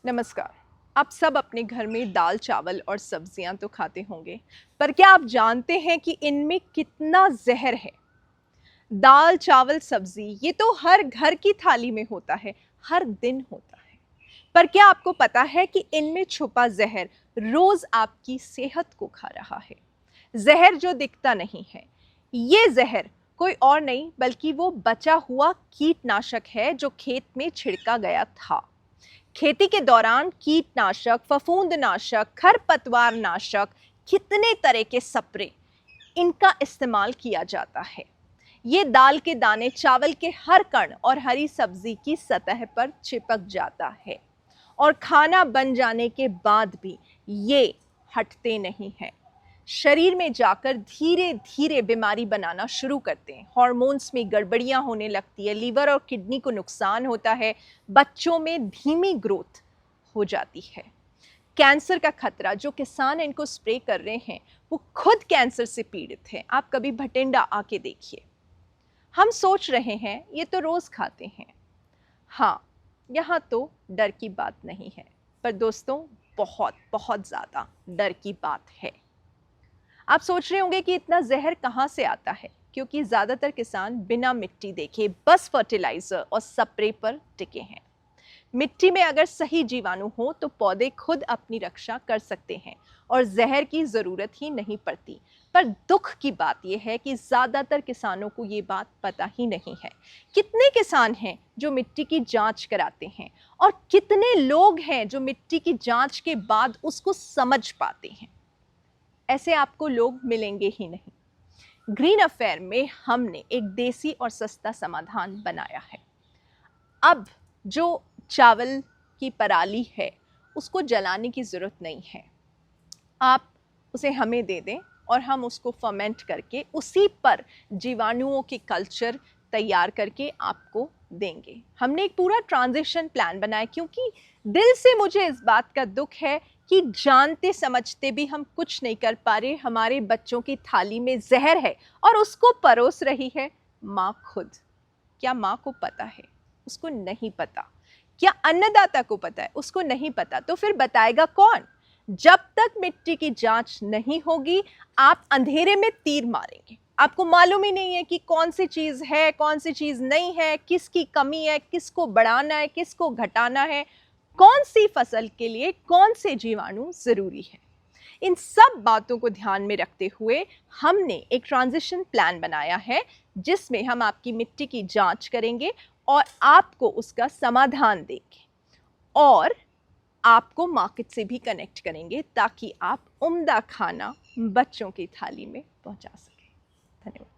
नमस्कार। आप सब अपने घर में दाल चावल और सब्जियां तो खाते होंगे, पर क्या आप जानते हैं कि इनमें कितना जहर है। दाल चावल सब्जी ये तो हर घर की थाली में होता है, हर दिन होता है। पर क्या आपको पता है कि इनमें छुपा जहर रोज आपकी सेहत को खा रहा है। जहर जो दिखता नहीं है, ये जहर कोई और नहीं बल्कि वो बचा हुआ कीटनाशक है जो खेत में छिड़का गया था। खेती के दौरान कीटनाशक, फफूंदनाशक, खरपतवार नाशक, कितने तरह के स्प्रे इनका इस्तेमाल किया जाता है। ये दाल के दाने, चावल के हर कण और हरी सब्जी की सतह पर चिपक जाता है और खाना बन जाने के बाद भी ये हटते नहीं हैं। शरीर में जाकर धीरे धीरे बीमारी बनाना शुरू करते हैं। हॉर्मोन्स में गड़बड़ियां होने लगती है, लीवर और किडनी को नुकसान होता है, बच्चों में धीमी ग्रोथ हो जाती है। कैंसर का खतरा, जो किसान इनको स्प्रे कर रहे हैं वो खुद कैंसर से पीड़ित हैं। आप कभी भटिंडा आके देखिए। हम सोच रहे हैं ये तो रोज खाते हैं। हाँ, यहाँ तो डर की बात नहीं है, पर दोस्तों बहुत बहुत ज्यादा डर की बात है। आप सोच रहे होंगे कि इतना जहर कहाँ से आता है, क्योंकि ज्यादातर किसान बिना मिट्टी देखे बस फर्टिलाइजर और स्प्रे पर टिके हैं। मिट्टी में अगर सही जीवाणु हो तो पौधे खुद अपनी रक्षा कर सकते हैं और जहर की जरूरत ही नहीं पड़ती। पर दुख की बात यह है कि ज्यादातर किसानों को ये बात पता ही नहीं है। कितने किसान हैं जो मिट्टी की जांच कराते हैं और कितने लोग हैं जो मिट्टी की जांच के बाद उसको समझ पाते हैं। ऐसे आपको लोग मिलेंगे ही नहीं। ग्रीन अफेयर में हमने एक देसी और सस्ता समाधान बनाया है। अब जो चावल की पराली है उसको जलाने की ज़रूरत नहीं है। आप उसे हमें दे दें और हम उसको फर्मेंट करके उसी पर जीवाणुओं के कल्चर तैयार करके आपको देंगे। हमने एक पूरा ट्रांजिशन प्लान बनाया, क्योंकि दिल से मुझे इस बात का दुख है कि जानते समझते भी हम कुछ नहीं कर पा रहे। हमारे बच्चों की थाली में जहर है और उसको परोस रही है माँ खुद। क्या माँ को पता है? उसको नहीं पता। क्या अन्नदाता को पता है? उसको नहीं पता। तो फिर बताएगा कौन? जब तक मिट्टी की जांच नहीं होगी आप अंधेरे में तीर मारेंगे। आपको मालूम ही नहीं है कि कौन सी चीज है, कौन सी चीज नहीं है, किसकी कमी है, किसको बढ़ाना है, किसको घटाना है, कौन सी फसल के लिए कौन से जीवाणु जरूरी है। इन सब बातों को ध्यान में रखते हुए हमने एक ट्रांजिशन प्लान बनाया है, जिसमें हम आपकी मिट्टी की जांच करेंगे और आपको उसका समाधान देंगे और आपको मार्केट से भी कनेक्ट करेंगे, ताकि आप उम्दा खाना बच्चों की थाली में पहुंचा सकें। धन्यवाद।